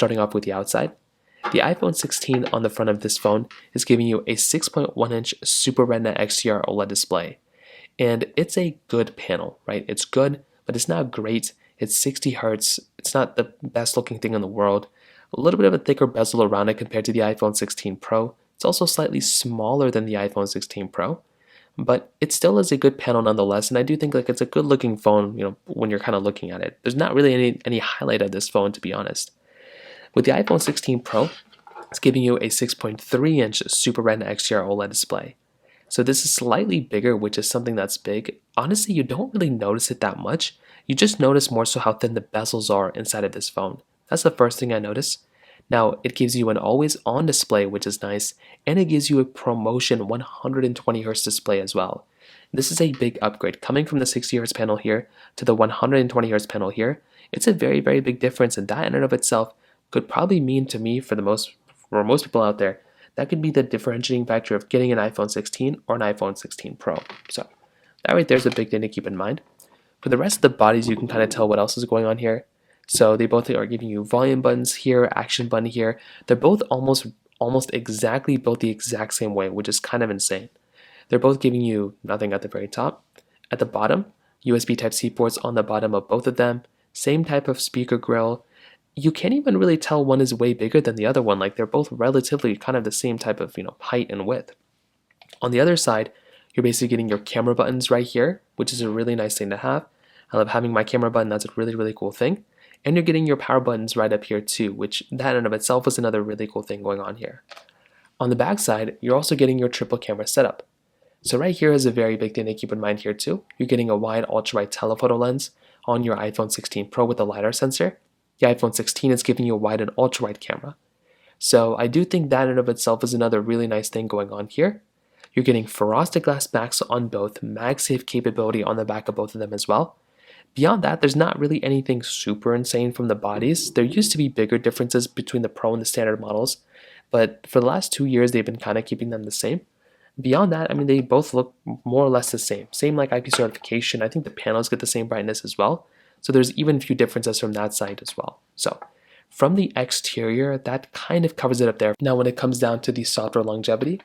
Starting off with the outside, the iPhone 16 on the front of this phone is giving you a 6.1-inch Super Retina XDR OLED display. And it's a good panel, right? It's good, but it's not great. It's 60 Hz. It's not the best looking thing in the world. A little bit of a thicker bezel around it compared to the iPhone 16 Pro. It's also slightly smaller than the iPhone 16 Pro, but it still is a good panel nonetheless. And I do think like it's a good looking phone, when you're kind of looking at it. There's not really any highlight of this phone, to be honest. With the iPhone 16 Pro, it's giving you a 6.3-inch Super Retina XDR OLED display. So this is slightly bigger, which is something that's big. Honestly, you don't really notice it that much. You just notice more so how thin the bezels are inside of this phone. That's the first thing I notice. Now, it gives you an always-on display, which is nice, and it gives you a ProMotion 120Hz display as well. This is a big upgrade. Coming from the 60Hz panel here to the 120Hz panel here, it's a very, very big difference, and that in and of itself could probably mean to me, for most people out there, that could be the differentiating factor of getting an iPhone 16 or an iPhone 16 Pro. So that right there is a big thing to keep in mind. For the rest of the bodies, you can kind of tell what else is going on here. So they both are giving you volume buttons here, action button here. They're both almost exactly built the exact same way, which is kind of insane. They're both giving you nothing at the very top. At the bottom, USB Type-C ports on the bottom of both of them. Same type of speaker grill. You can't even really tell one is way bigger than the other one. Like they're both relatively kind of the same type of height and width. On the other side, you're basically getting your camera buttons right here, which is a really nice thing to have. I love having my camera button. That's a really, really cool thing. And you're getting your power buttons right up here too, which that in and of itself is another really cool thing going on here. On the back side, you're also getting your triple camera setup. So right here is a very big thing to keep in mind here too. You're getting a wide ultra-wide telephoto lens on your iPhone 16 Pro with a LiDAR sensor. The iPhone 16 is giving you a wide and ultra-wide camera. So I do think that in and of itself is another really nice thing going on here. You're getting frosted glass backs on both, MagSafe capability on the back of both of them as well. Beyond that, there's not really anything super insane from the bodies. There used to be bigger differences between the Pro and the standard models, but for the last 2 years, they've been kind of keeping them the same. Beyond that, I mean, they both look more or less the same. Same like IP certification. I think the panels get the same brightness as well. So there's even a few differences from that side as well. So from the exterior, that kind of covers it up there. Now when it comes down to the software longevity,